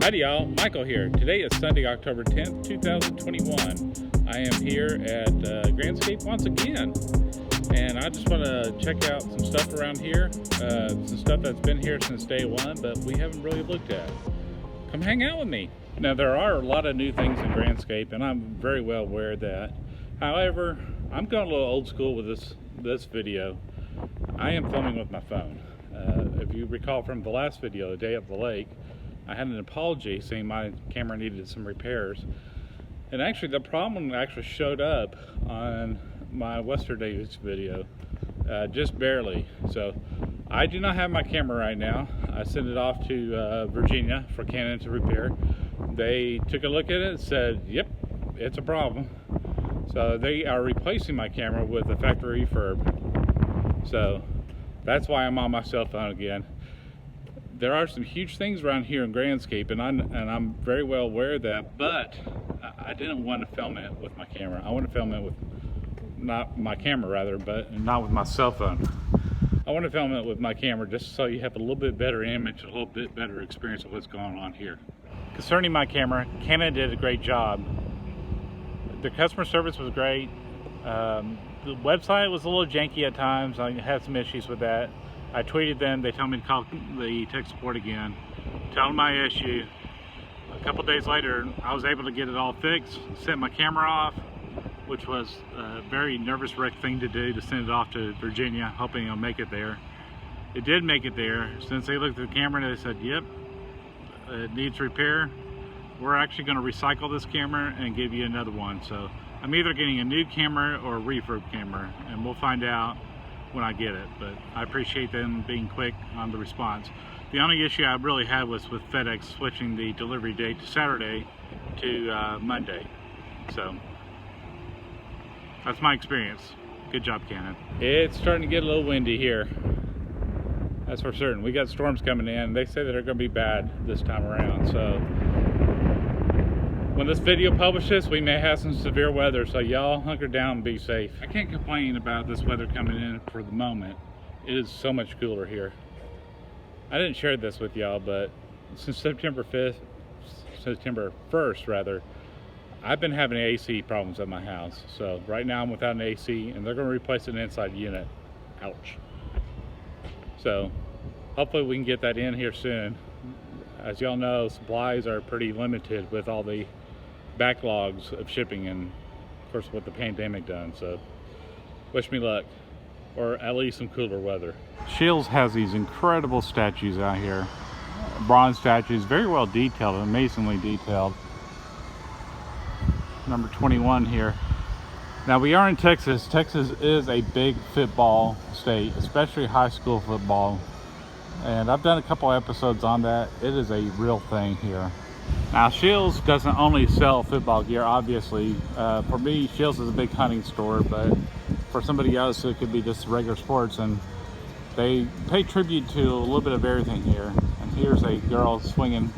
Howdy y'all, Michael here. Today is Sunday, October 10th, 2021. I am here at Grandscape once again. And I just want to check out some stuff around here. Some stuff that's been here since day one, but we haven't really looked at. Come hang out with me. Now there are a lot of new things in Grandscape, and I'm very well aware of that. However, I'm going a little old school with this video. I am filming with my phone. If you recall from the last video, the day at the lake, I had an apology saying my camera needed some repairs. And actually the problem actually showed up on my yesterday's video, just barely. So I do not have my camera right now. I sent it off to Virginia for Canon to repair. They took a look at it and said, yep, it's a problem. So they are replacing my camera with a factory refurb. So that's why I'm on my cell phone again. There are some huge things around here in Grandscape, and I'm very well aware of that, but I didn't want to film it with my camera. I want to film it with, not my camera rather, but not with my cell phone. I want to film it with my camera just so you have a little bit better image, a little bit better experience of what's going on here. Concerning my camera, Canon did a great job. The customer service was great. The website was a little janky at times. I had some issues with that. I tweeted them, they told me to call the tech support again, tell them my issue. A couple days later, I was able to get it all fixed, sent my camera off, which was a very nervous wreck thing to do, to send it off to Virginia, hoping it'll make it there. It did make it there. Since they looked at the camera and they said, yep, it needs repair, we're actually going to recycle this camera and give you another one. So I'm either getting a new camera or a refurb camera, and we'll find out when I get it, but I appreciate them being quick on the response. The only issue I really had was with FedEx switching the delivery date to Saturday to Monday. So that's my experience. Good job, Canon. It's starting to get a little windy here. That's for certain. We got storms coming in. They say that they're going to be bad this time around. So when this video publishes, we may have some severe weather, so y'all hunker down and be safe. I can't complain about this weather coming in for the moment. It is so much cooler here. I didn't share this with y'all, but since September 1st rather, I've been having AC problems at my house. So right now I'm without an AC, and they're going to replace an inside unit. Ouch. So hopefully we can get that in here soon. As y'all know, supplies are pretty limited with all the backlogs of shipping and of course what the pandemic done. So wish me luck, or at least some cooler weather. Scheels has these incredible statues out here, bronze statues, very well detailed, amazingly detailed. Number 21 here. Now we are in Texas. Texas is a big football state, especially high school football, and I've done a couple episodes on that. It is a real thing here. Now Scheels doesn't only sell football gear, obviously. For me, Scheels is a big hunting store, but for somebody else it could be just regular sports, and they pay tribute to a little bit of everything here. And here's a girl swinging.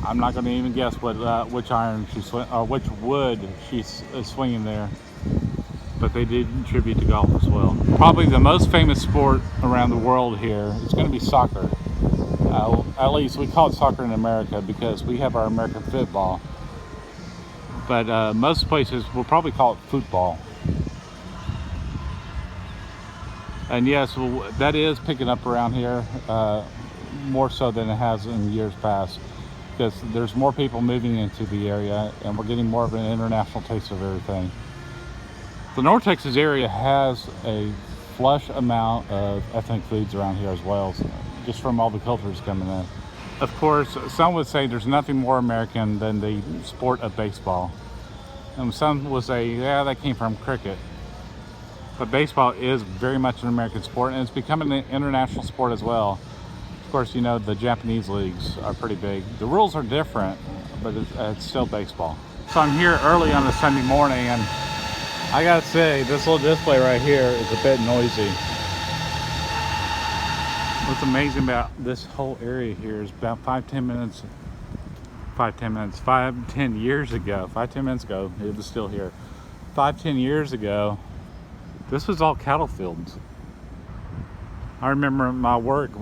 I'm not going to even guess what which iron she's or which wood she's swinging there, but they did tribute to golf as well. Probably the most famous sport around the world here is going to be soccer. At least we call it soccer in America because we have our American football, but most places will probably call it football. And yes, well, that is picking up around here, more so than it has in years past, because there's more people moving into the area and we're getting more of an international taste of everything. The North Texas area has a flush amount of ethnic foods around here as well, so just from all the cultures coming in. Of course, some would say there's nothing more American than the sport of baseball. And some would say, yeah, that came from cricket. But baseball is very much an American sport, and it's becoming an international sport as well. Of course, you know, the Japanese leagues are pretty big. The rules are different, but it's still baseball. So I'm here early on a Sunday morning, and I gotta say, this little display right here is a bit noisy. What's amazing about this whole area here is about 5-10 years ago, 5-10 minutes ago, it was still here. 5-10 years ago, this was all cattle fields. I remember my work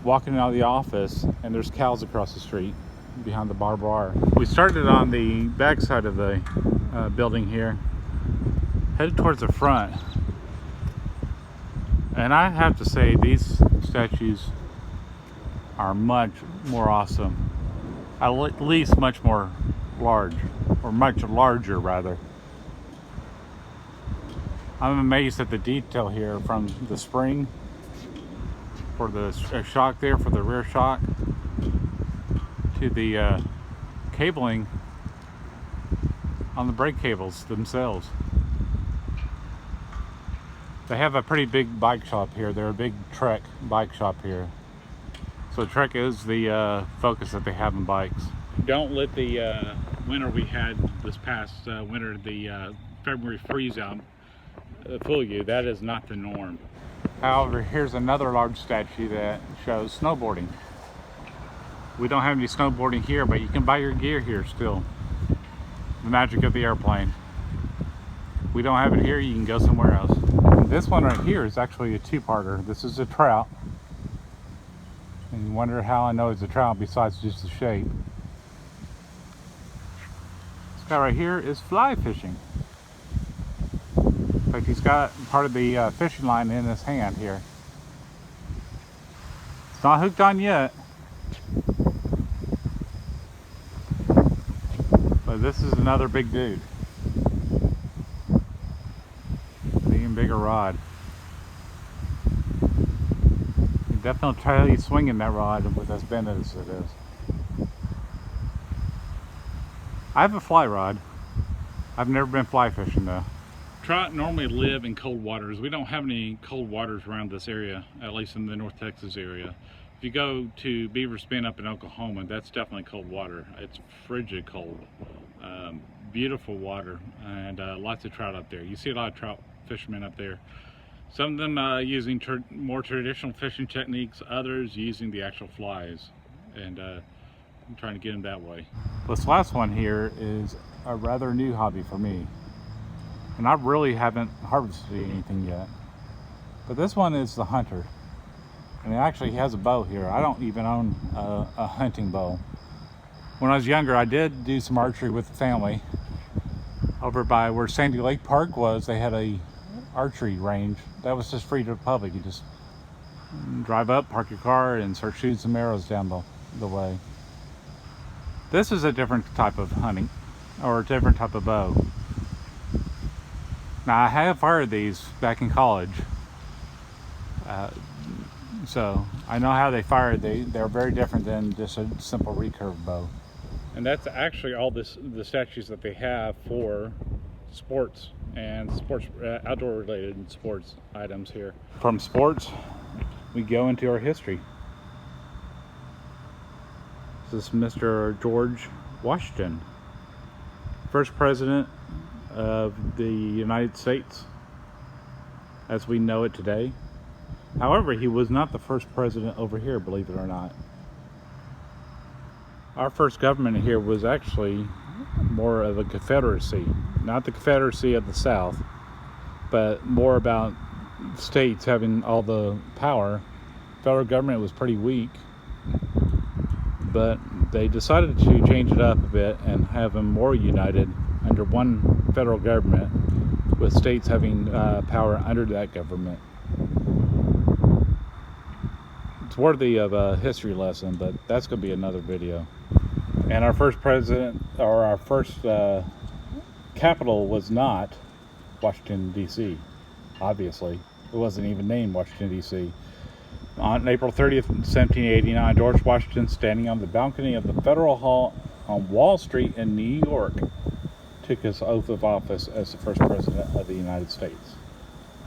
walking out of the office and there's cows across the street behind the barbed wire. We started on the back side of the building here, headed towards the front. And I have to say, these statues are much more awesome. At least much more large, or much larger rather. I'm amazed at the detail here, from the spring for the shock there, for the rear shock, to the cabling on the brake cables themselves. They have a pretty big bike shop here. They're a big Trek bike shop here. So Trek is the focus that they have in bikes. Don't let the winter we had this past winter, the February freeze out, fool you. That is not the norm. However, here's another large statue that shows snowboarding. We don't have any snowboarding here, but you can buy your gear here still. The magic of the airplane. We don't have it here, you can go somewhere else. This one right here is actually a two-parter. This is a trout. And you wonder how I know it's a trout besides just the shape. This guy right here is fly fishing. In fact, he's got part of the fishing line in his hand here. It's not hooked on yet. But this is another big dude. Even bigger rod. You definitely try swinging that rod with as bent as it is. I have a fly rod. I've never been fly fishing though. Trout normally live in cold waters. We don't have any cold waters around this area, at least in the North Texas area. If you go to Beaver Spin up in Oklahoma, that's definitely cold water. It's frigid cold. Beautiful water, and lots of trout up there. You see a lot of trout fishermen up there. Some of them using more traditional fishing techniques, others using the actual flies, and I'm trying to get them that way. This last one here is a rather new hobby for me. And I really haven't harvested anything yet. But this one is the hunter. And it actually has a bow here. I don't even own a hunting bow. When I was younger, I did do some archery with the family. Over by where Sandy Lake Park was, they had a archery range. That was just free to the public. You just drive up, park your car, and start shooting some arrows down the way. This is a different type of hunting, or a different type of bow. Now, I have fired these back in college, so I know how they fire. They're very different than just a simple recurve bow. And that's actually all the statues that they have for sports and outdoor related sports items here. From sports, we go into our history. This is Mr. George Washington, first president of the United States as we know it today. However, he was not the first president over here, believe it or not. Our first government here was actually more of a confederacy, not the Confederacy of the South, but more about states having all the power. Federal government was pretty weak, but they decided to change it up a bit and have them more united under one federal government, with states having power under that government. It's worthy of a history lesson, but that's going to be another video. And our first president, or our first capital, was not Washington, D.C. Obviously, it wasn't even named Washington, D.C. On April 30th, 1789, George Washington, standing on the balcony of the Federal Hall on Wall Street in New York, took his oath of office as the first president of the United States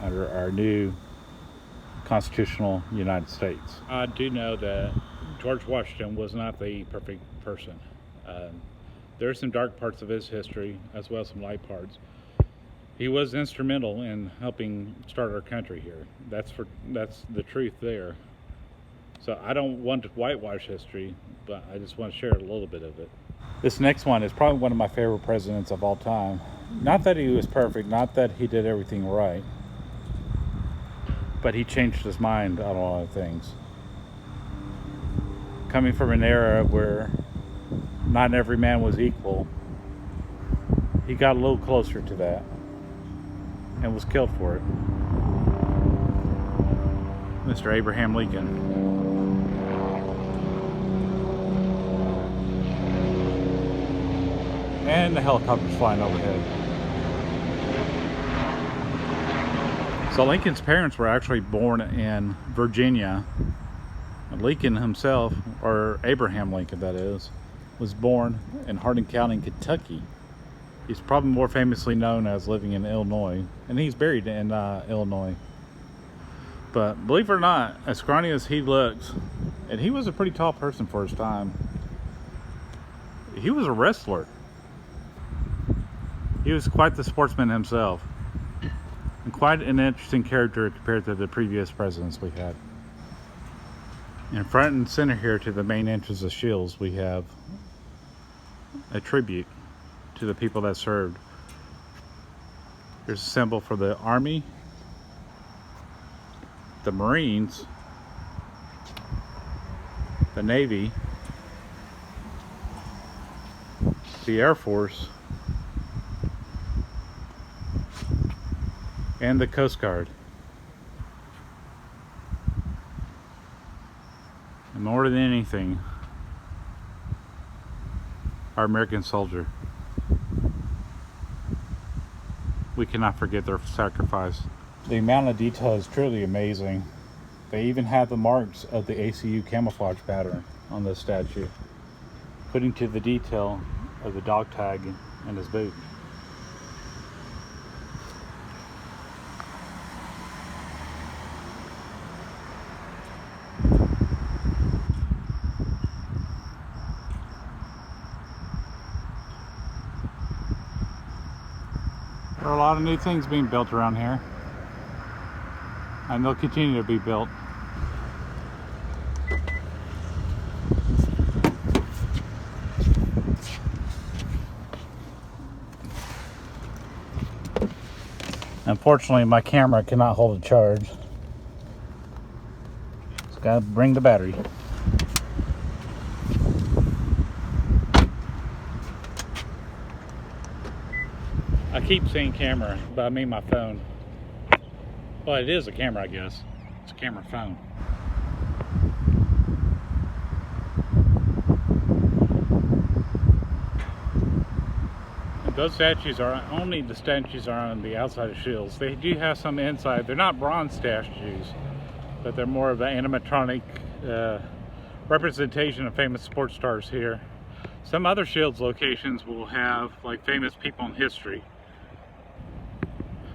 under our new constitutional United States. I do know that George Washington was not the perfect person. There are some dark parts of his history as well as some light parts. He was instrumental in helping start our country here. That's the truth there. So I don't want to whitewash history, but I just want to share a little bit of it. This next one is probably one of my favorite presidents of all time. Not that he was perfect, not that he did everything right, but he changed his mind on a lot of things. Coming from an era where not every man was equal, he got a little closer to that and was killed for it. Mr. Abraham Lincoln. And the helicopter's flying overhead. So Lincoln's parents were actually born in Virginia. Lincoln himself, or Abraham Lincoln that is, was born in Hardin County, Kentucky. He's probably more famously known as living in Illinois, and he's buried in Illinois. But believe it or not, as scrawny as he looks, and he was a pretty tall person for his time, he was a wrestler. He was quite the sportsman himself, and quite an interesting character compared to the previous presidents we had. And front and center here to the main entrance of Scheels, we have a tribute to the people that served. There's a symbol for the Army, the Marines, the Navy, the Air Force, and the Coast Guard. And more than anything, our American soldier. We cannot forget their sacrifice. The amount of detail is truly amazing. They even have the marks of the ACU camouflage pattern on this statue, putting to the detail of the dog tag in his boot. There are a lot of new things being built around here, and they'll continue to be built. Unfortunately, my camera cannot hold a charge. Just gotta bring the battery. I keep saying camera, but I mean my phone. Well, it is a camera, I guess. It's a camera phone. And those statues are only the statues are on the outside of Scheels. They do have some inside. They're not bronze statues, but they're more of an animatronic representation of famous sports stars here. Some other Scheels locations will have like famous people in history.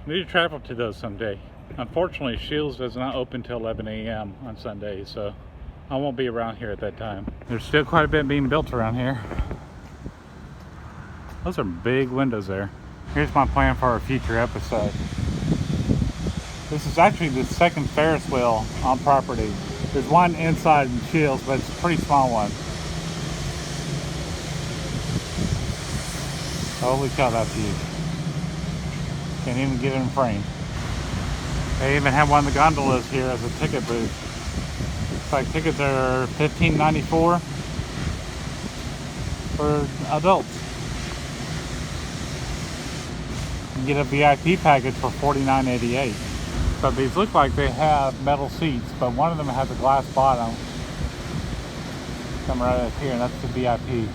We need to travel to those someday. Unfortunately, Scheels does not open till 11 a.m. on Sundays, so I won't be around here at that time. There's still quite a bit being built around here. Those are big windows there. Here's my plan for a future episode. This is actually the second Ferris wheel on property. There's one inside in Scheels, but it's a pretty small one. Holy cow, that's huge. Can't even get it in frame. They even have one of the gondolas here as a ticket booth. Looks like tickets are $15.94 for adults. You get a VIP package for $49.88. So these look like they have metal seats, but one of them has a glass bottom. Come right up here, and that's the VIP.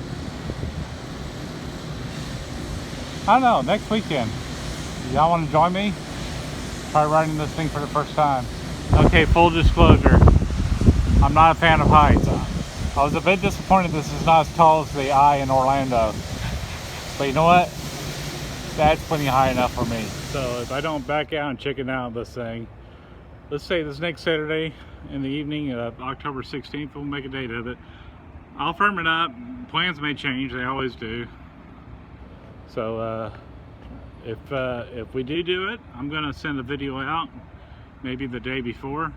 I don't know, next weekend. Y'all want to join me? Try riding this thing for the first time. Okay, full disclosure. I'm not a fan of heights. I was a bit disappointed this is not as tall as the Eye in Orlando. But you know what? That's plenty high enough for me. So if I don't back out and chicken out of this thing, let's say this next Saturday in the evening of October 16th, we'll make a date of it. I'll firm it up. Plans may change, they always do. So if we do it, I'm gonna send a video out maybe the day before,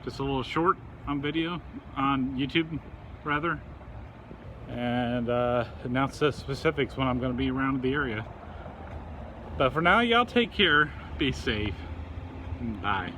just a little short on video on YouTube rather, and announce the specifics when I'm gonna be around the area. But for now, y'all take care, be safe, bye.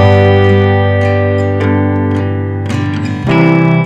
Bye.